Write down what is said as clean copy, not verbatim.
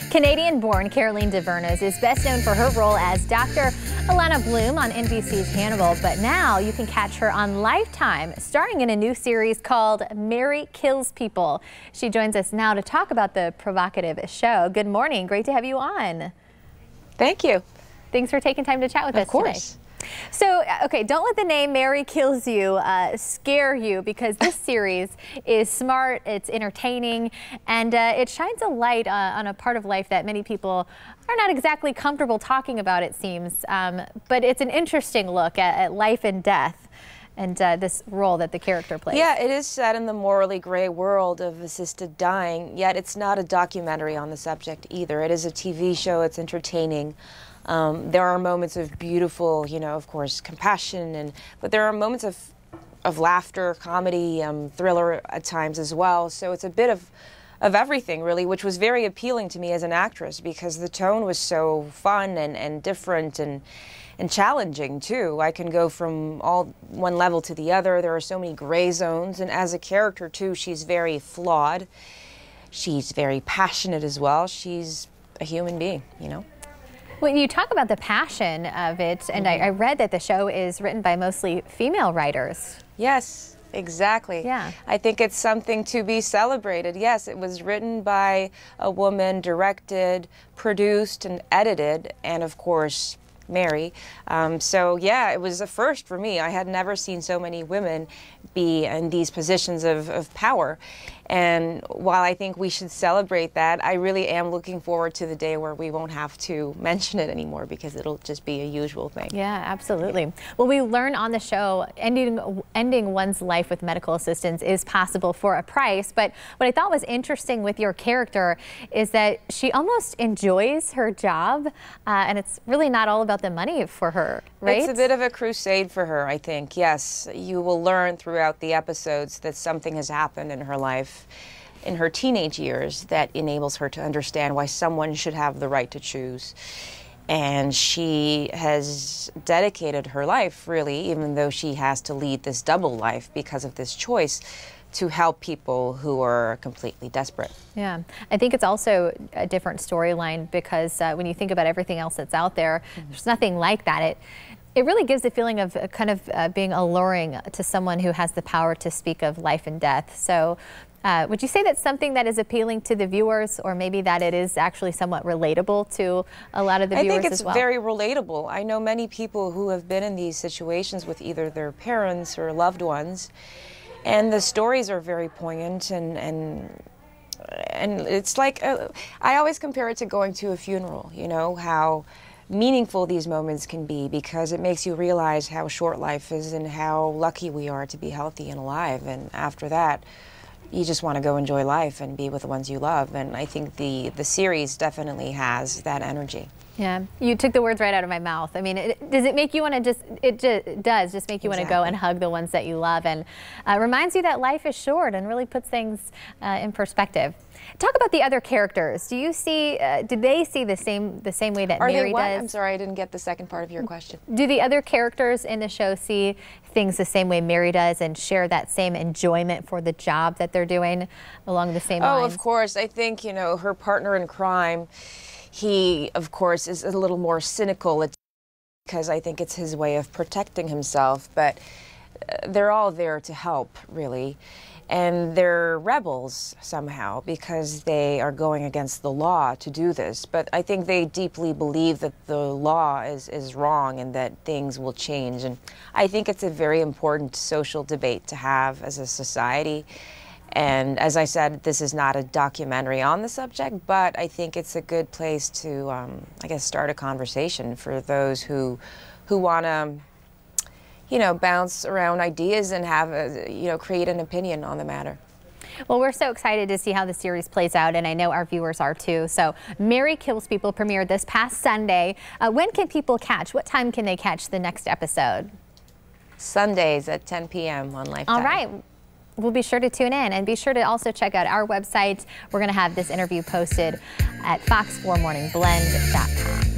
Canadian-born Caroline Dhavernos is best known for her role as Dr. Alana Bloom on NBC's Hannibal, but now you can catch her on Lifetime, starring in a new series called Mary Kills People. She joins us now to talk about the provocative show. Good morning. Great to have you on. Thank you. Thanks for taking time to chat with us today. Of course. So, okay, don't let the name Mary Kills You scare you, because this series is smart, it's entertaining, and it shines a light on a part of life that many people are not exactly comfortable talking about, it seems. But it's an interesting look at life and death and this role that the character plays. Yeah, it is set in the morally gray world of assisted dying, yet it's not a documentary on the subject either. It is a TV show, it's entertaining. There are moments of beautiful, of course, compassion, but there are moments of laughter, comedy, thriller at times as well. So it's a bit of everything, really, which was very appealing to me as an actress, because the tone was so fun and different and challenging, too. I can go from one level to the other. There are so many gray zones, and as a character, too, she's very flawed. She's very passionate as well. She's a human being, When you talk about the passion of it, and I read that the show is written by mostly female writers. Yes, exactly. Yeah. I think it's something to be celebrated. Yes, it was written by a woman, directed, produced, and edited, and of course, Mary. So yeah, it was a first for me. I had never seen so many women be in these positions of power. And while I think we should celebrate that, I really am looking forward to the day where we won't have to mention it anymore, because it'll just be a usual thing. Yeah, absolutely. Well, we learn on the show ending one's life with medical assistance is possible for a price. But what I thought was interesting with your character is that she almost enjoys her job, and it's really not all about the money for her, right? It's a bit of a crusade for her, I think. Yes, you will learn throughout the episodes that something has happened in her life in her teenage years that enables her to understand why someone should have the right to choose. And she has dedicated her life, really, even though she has to lead this double life because of this choice, to help people who are completely desperate. Yeah, I think it's also a different storyline, because when you think about everything else that's out there, there's nothing like that. It really gives the feeling of kind of being alluring to someone who has the power to speak of life and death. So would you say that's something that is appealing to the viewers, or maybe that it is actually somewhat relatable to a lot of the viewers as well? I think it's very relatable. I know many people who have been in these situations with either their parents or loved ones, and the stories are very poignant, and it's like, I always compare it to going to a funeral, how meaningful these moments can be, because it makes you realize how short life is and how lucky we are to be healthy and alive. And after that, you just want to go enjoy life and be with the ones you love. And I think the series definitely has that energy. Yeah, you took the words right out of my mouth. I mean, does it make you want to it does just make you want to go and hug the ones that you love, and reminds you that life is short and really puts things in perspective. Talk about the other characters. Do you see, did they see the same way that Mary does? I'm sorry, I didn't get the second part of your question. Do the other characters in the show see things the same way Mary does and share that same enjoyment for the job that they're doing along the same lines? Oh, of course. I think, her partner in crime, he, of course, is a little more cynical, because I think it's his way of protecting himself, but they're all there to help, really. And they're rebels somehow, because they are going against the law to do this. But I think they deeply believe that the law is wrong and that things will change. And I think it's a very important social debate to have as a society. And as I said, this is not a documentary on the subject, but I think it's a good place to, I guess, start a conversation for those who want to, bounce around ideas and have create an opinion on the matter. Well, we're so excited to see how the series plays out, and I know our viewers are too. So Mary Kills People premiered this past Sunday. When can people catch? What time can they catch the next episode? Sundays at 10 p.m. on Lifetime. All right. We'll be sure to tune in, and be sure to also check out our website. We're going to have this interview posted at fox4morningblend.com.